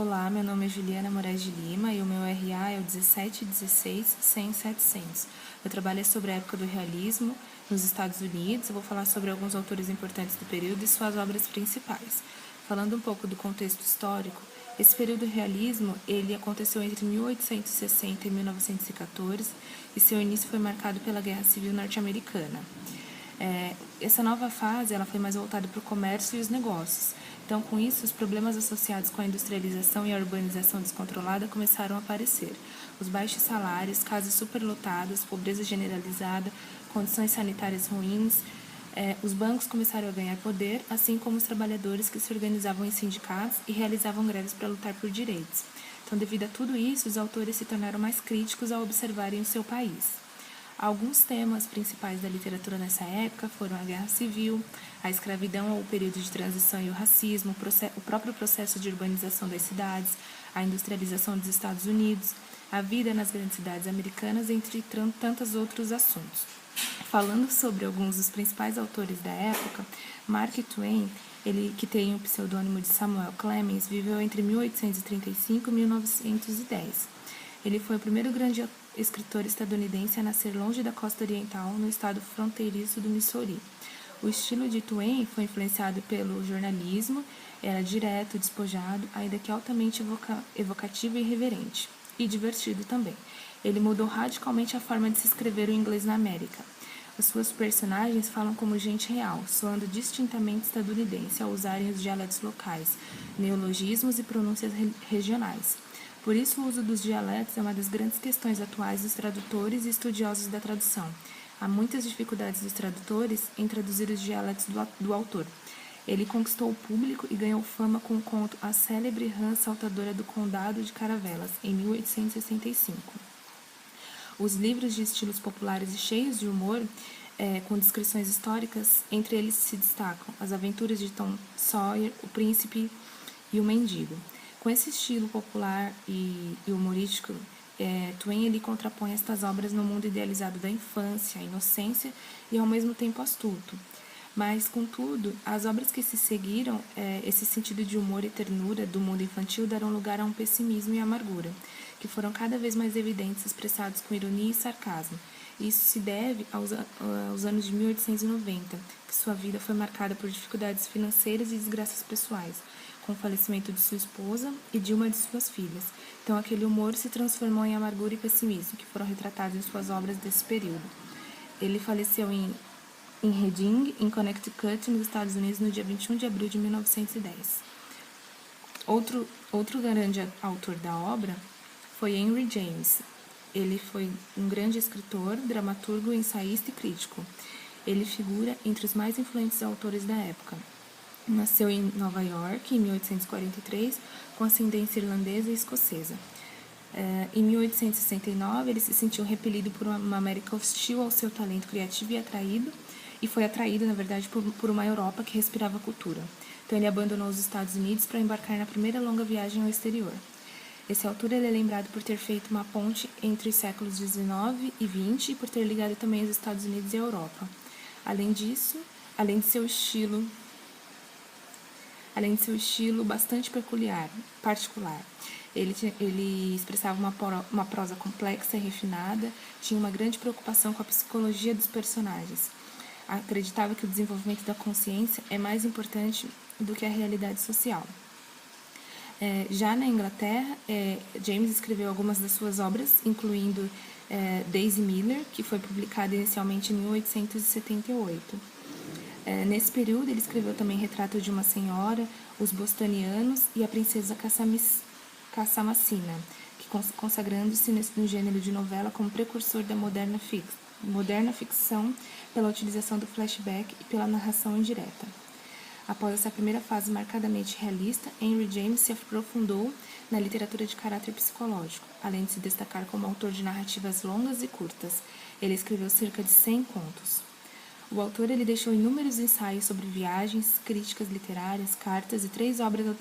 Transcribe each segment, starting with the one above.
Olá, meu nome é Juliana Moraes de Lima e o meu RA é o 1716-100-700. Eu trabalho sobre a época do realismo nos Estados Unidos. Eu vou falar sobre alguns autores importantes do período e suas obras principais. Falando um pouco do contexto histórico, esse período do realismo ele aconteceu entre 1860 e 1914 e seu início foi marcado pela Guerra Civil Norte-Americana. Essa nova fase ela foi mais voltada para o comércio e os negócios. Então, com isso, os problemas associados com a industrialização e a urbanização descontrolada começaram a aparecer. Os baixos salários, casas superlotadas, pobreza generalizada, condições sanitárias ruins. Os bancos começaram a ganhar poder, assim como os trabalhadores que se organizavam em sindicatos e realizavam greves para lutar por direitos. Então, devido a tudo isso, os autores se tornaram mais críticos ao observarem o seu país. Alguns temas principais da literatura nessa época foram a Guerra Civil, a escravidão ou o período de transição e o racismo, o próprio processo de urbanização das cidades, a industrialização dos Estados Unidos, a vida nas grandes cidades americanas, entre tantos outros assuntos. Falando sobre alguns dos principais autores da época, Mark Twain, ele que tem o pseudônimo de Samuel Clemens, viveu entre 1835 e 1910. Ele foi o primeiro grande escritor estadunidense a nascer longe da costa oriental, no estado fronteiriço do Missouri. O estilo de Twain foi influenciado pelo jornalismo, era direto, despojado, ainda que altamente evocativo e irreverente, e divertido também. Ele mudou radicalmente a forma de se escrever o inglês na América. As suas personagens falam como gente real, soando distintamente estadunidense ao usarem os dialetos locais, neologismos e pronúncias regionais. Por isso, o uso dos dialetos é uma das grandes questões atuais dos tradutores e estudiosos da tradução. Há muitas dificuldades dos tradutores em traduzir os dialetos do autor. Ele conquistou o público e ganhou fama com o conto A Célebre Rã Saltadora do Condado de Caravelas, em 1865. Os livros de estilos populares e cheios de humor, com descrições históricas, entre eles se destacam As Aventuras de Tom Sawyer, O Príncipe e o Mendigo. Com esse estilo popular e humorístico, Twain ele contrapõe estas obras no mundo idealizado da infância, inocência e ao mesmo tempo astuto. Mas, contudo, as obras que se seguiram, esse sentido de humor e ternura do mundo infantil deram lugar a um pessimismo e amargura, que foram cada vez mais evidentes, expressados com ironia e sarcasmo. Isso se deve aos anos de 1890, que sua vida foi marcada por dificuldades financeiras e desgraças pessoais, com o falecimento de sua esposa e de uma de suas filhas. Então, aquele humor se transformou em amargura e pessimismo, que foram retratados em suas obras desse período. Ele faleceu em Reading, em Connecticut, nos Estados Unidos, no dia 21 de abril de 1910. Outro grande autor da obra foi Henry James. Ele foi um grande escritor, dramaturgo, ensaísta e crítico. Ele figura entre os mais influentes autores da época. Nasceu em Nova York, em 1843, com ascendência irlandesa e escocesa. Em 1869, ele se sentiu repelido por uma América hostil ao seu talento criativo e foi atraído, na verdade, por uma Europa que respirava cultura. Então, ele abandonou os Estados Unidos para embarcar na primeira longa viagem ao exterior. Esse autor ele é lembrado por ter feito uma ponte entre os séculos XIX e XX e por ter ligado também os Estados Unidos e a Europa. Além de seu estilo bastante particular. Ele expressava uma prosa complexa e refinada, tinha uma grande preocupação com a psicologia dos personagens. Acreditava que o desenvolvimento da consciência é mais importante do que a realidade social. Já na Inglaterra, James escreveu algumas das suas obras, incluindo Daisy Miller, que foi publicada inicialmente em 1878. Nesse período, ele escreveu também Retrato de uma Senhora, Os Bostonianos e A Princesa Cassamacina, consagrando-se no gênero de novela como precursor da moderna ficção pela utilização do flashback e pela narração indireta. Após essa primeira fase marcadamente realista, Henry James se aprofundou na literatura de caráter psicológico, além de se destacar como autor de narrativas longas e curtas. Ele escreveu cerca de 100 contos. O autor ele deixou inúmeros ensaios sobre viagens, críticas literárias, cartas e 3 obras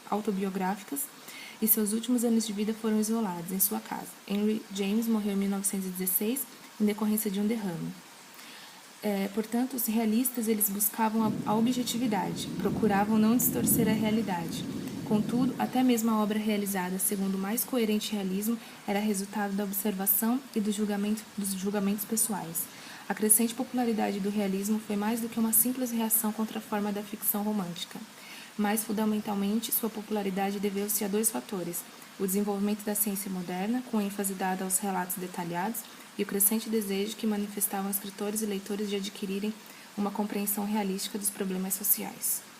autobiográficas, e seus últimos anos de vida foram isolados em sua casa. Henry James morreu em 1916 em decorrência de um derrame. Portanto, os realistas eles buscavam a objetividade, procuravam não distorcer a realidade. Contudo, até mesmo a obra realizada segundo o mais coerente realismo era resultado da observação e dos julgamentos pessoais. A crescente popularidade do realismo foi mais do que uma simples reação contra a forma da ficção romântica. Mais fundamentalmente, sua popularidade deveu-se a dois fatores: o desenvolvimento da ciência moderna, com ênfase dada aos relatos detalhados, e o crescente desejo que manifestavam escritores e leitores de adquirirem uma compreensão realística dos problemas sociais.